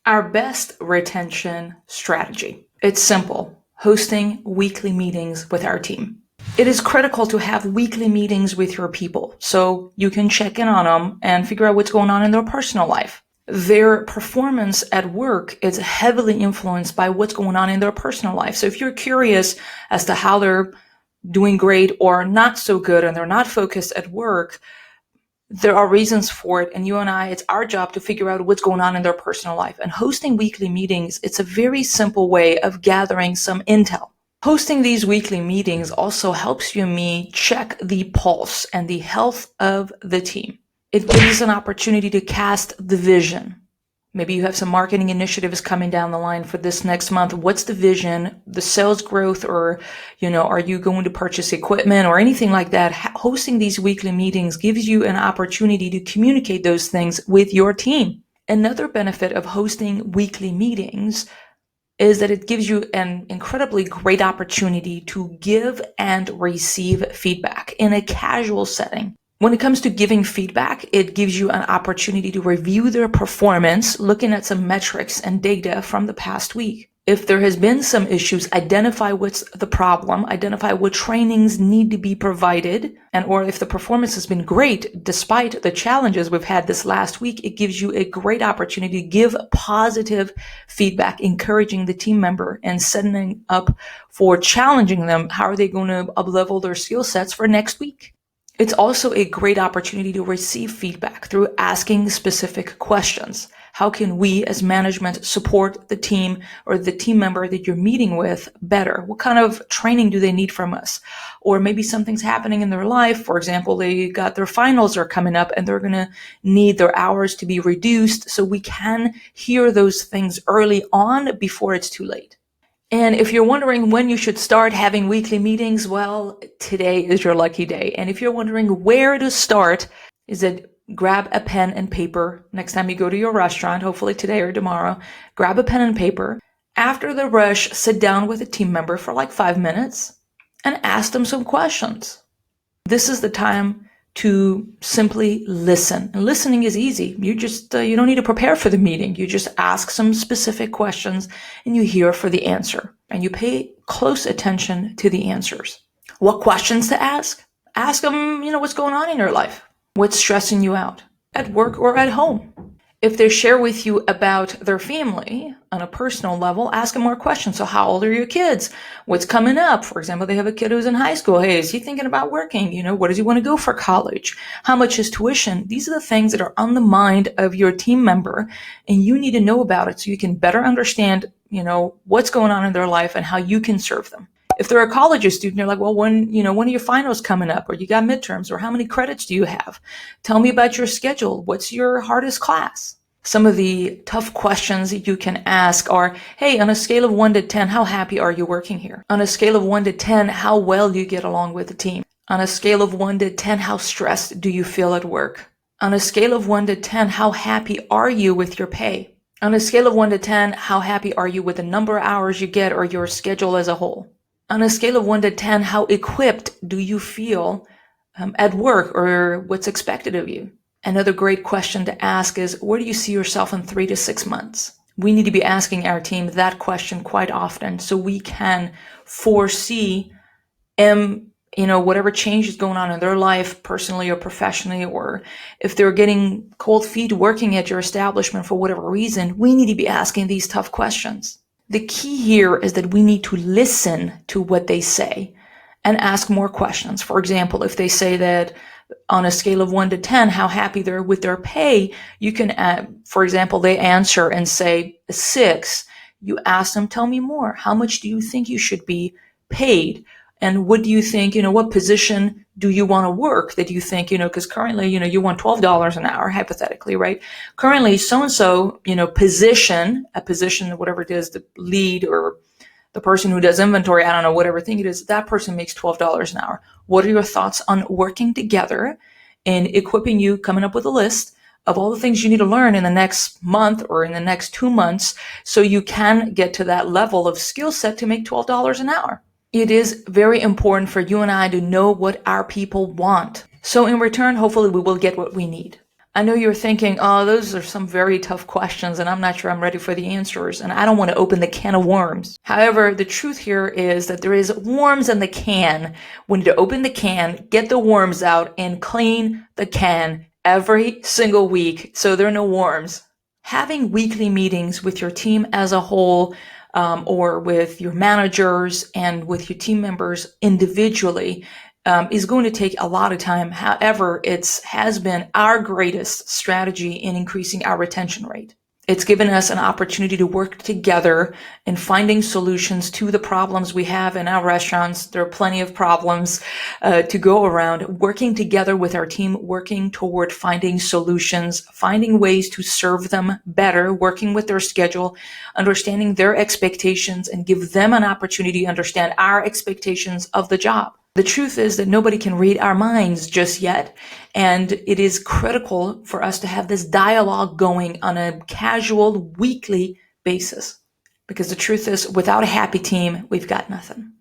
Our best retention strategy. It's simple: hosting weekly meetings with our team. It is critical to have weekly meetings with your people so you can check in on them and figure out what's going on in their personal life. Their performance at work is heavily influenced by what's going on in their personal life. So if you're curious as to how they're doing great or not so good and they're not focused at work, there are reasons for it, and you and I, it's our job to figure out what's going on in their personal life. And hosting weekly meetings, it's a very simple way of gathering some intel. Hosting these weekly meetings also helps you and me check the pulse and the health of the team. It gives an opportunity to cast the vision. Maybe you have some marketing initiatives coming down the line for this next month. What's the vision, the sales growth, or, are you going to purchase equipment or anything like that? Hosting these weekly meetings gives you an opportunity to communicate those things with your team. Another benefit of hosting weekly meetings is that it gives you an incredibly great opportunity to give and receive feedback in a casual setting. When it comes to giving feedback, it gives you an opportunity to review their performance, looking at some metrics and data from the past week. If there has been some issues, identify what's the problem, identify what trainings need to be provided, or if the performance has been great, despite the challenges we've had this last week, it gives you a great opportunity to give positive feedback, encouraging the team member and setting up for challenging them. How are they going to up-level their skill sets for next week? It's also a great opportunity to receive feedback through asking specific questions. How can we as management support the team or the team member that you're meeting with better? What kind of training do they need from us? Or maybe something's happening in their life. For example, they got their finals are coming up and they're going to need their hours to be reduced. So we can hear those things early on before it's too late. And if you're wondering when you should start having weekly meetings, well, today is your lucky day. And if you're wondering where to start, is it grab a pen and paper next time you go to your restaurant, hopefully today or tomorrow. Grab a pen and paper. After the rush, sit down with a team member for like 5 minutes and ask them some questions. This is the time to simply listen. And listening is easy. You just, you don't need to prepare for the meeting. You just ask some specific questions and you hear for the answer. And you pay close attention to the answers. What questions to ask? Ask them, what's going on in your life? What's stressing you out at work or at home? If they share with you about their family on a personal level, ask them more questions. So how old are your kids? What's coming up? For example, they have a kid who's in high school. Hey, is he thinking about working? What does he want to go for college? How much is tuition? These are the things that are on the mind of your team member, and you need to know about it so you can better understand, what's going on in their life and how you can serve them. If they're a college student, you're like, well, when are your finals coming up, or you got midterms, or how many credits do you have? Tell me about your schedule. What's your hardest class? Some of the tough questions that you can ask are, hey, on a scale of 1 to 10, how happy are you working here? On a scale of 1 to 10, how well do you get along with the team? On a scale of 1 to 10, how stressed do you feel at work? On a scale of 1 to 10, how happy are you with your pay? On a scale of 1 to 10, how happy are you with the number of hours you get or your schedule as a whole? On a scale of 1 to 10, how equipped do you feel at work or what's expected of you? Another great question to ask is, where do you see yourself in 3 to 6 months? We need to be asking our team that question quite often so we can foresee whatever change is going on in their life, personally or professionally, or if they're getting cold feet working at your establishment for whatever reason, we need to be asking these tough questions. The key here is that we need to listen to what they say and ask more questions. For example, if they say that on a scale of 1 to 10, how happy they're with their pay, you can, for example, they answer and say 6. You ask them, tell me more. How much do you think you should be paid? And what do you think, what position do you want to work that you think, because currently, you want $12 an hour, hypothetically, right? Currently, so-and-so, a position, whatever it is, the lead or the person who does inventory, I don't know, whatever thing it is, that person makes $12 an hour. What are your thoughts on working together and equipping you, coming up with a list of all the things you need to learn in the next month or in the next 2 months so you can get to that level of skill set to make $12 an hour? It is very important for you and I to know what our people want. So in return, hopefully we will get what we need. I know you're thinking, oh, those are some very tough questions, and I'm not sure I'm ready for the answers, and I don't want to open the can of worms. However, the truth here is that there is worms in the can. We need to open the can, get the worms out, and clean the can every single week so there are no worms. Having weekly meetings with your team as a whole, or with your managers and with your team members individually, is going to take a lot of time. However, it has been our greatest strategy in increasing our retention rate. It's given us an opportunity to work together in finding solutions to the problems we have in our restaurants. There are plenty of problems to go around. Working together with our team, working toward finding solutions, finding ways to serve them better, working with their schedule, understanding their expectations, and give them an opportunity to understand our expectations of the job. The truth is that nobody can read our minds just yet, and it is critical for us to have this dialogue going on a casual, weekly basis. Because the truth is, without a happy team, we've got nothing.